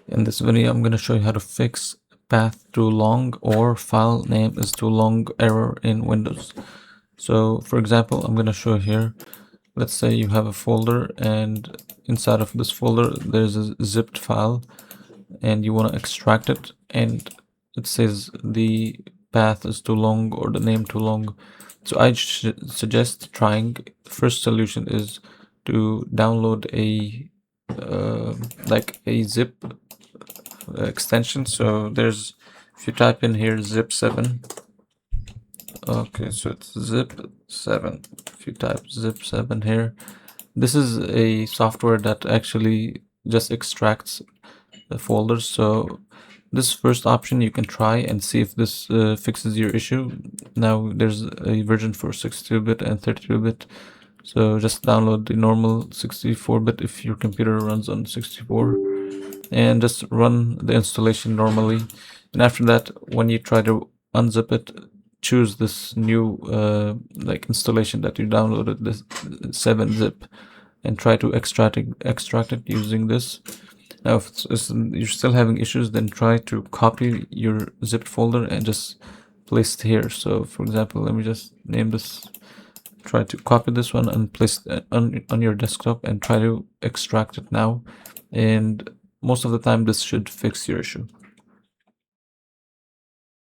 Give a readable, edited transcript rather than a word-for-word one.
In this video, I'm going to show you how to fix path too long or file name is too long error in Windows. So for example, I'm going to show here, let's say you have a folder and inside of this folder, there's a zipped file and you want to extract it and it says the path is too long or the name too long. So I suggest trying, the first solution is to download a like a zip extension. So there's, if you type in here zip7, okay, so it's zip7. If you type zip7 here, this is a software that actually just extracts the folders. So this first option you can try and see if this fixes your issue. Now there's a version for 62-bit and 32-bit. So just download the normal 64-bit if your computer runs on 64 and just run the installation normally. And after that, when you try to unzip it, choose this new like installation that you downloaded, this 7-zip, and try to extract it using this. Now if you're still having issues, then try to copy your zipped folder and just place it here. So for example, let me just name this, try to copy this one and place it on your desktop and try to extract it now, and most of the time this should fix your issue.